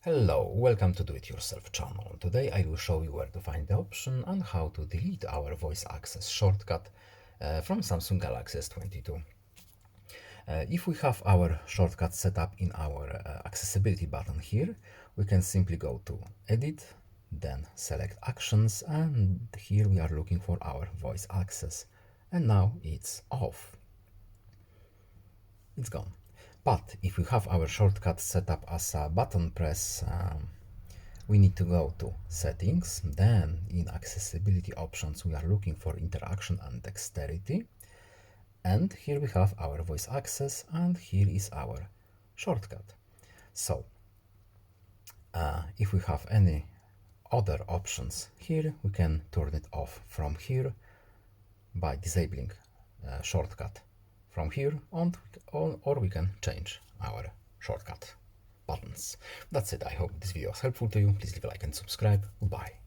Hello, welcome to Do It Yourself channel. Today I will show you where to find the option and how to delete our voice access shortcut from Samsung Galaxy S22. If we have our shortcut set up in our accessibility button here, we can simply go to Edit, then select Actions, and here we are looking for our voice access. And now it's off. It's gone. But if we have our shortcut set up as a button press, we need to go to Settings, then in Accessibility Options we are looking for Interaction and Dexterity, and here we have our voice access, and here is our shortcut. So if we have any other options here, we can turn it off from here by disabling shortcut from here on, or we can change our shortcut buttons. That's it. I hope this video was helpful to you. Please leave a like and subscribe. Goodbye.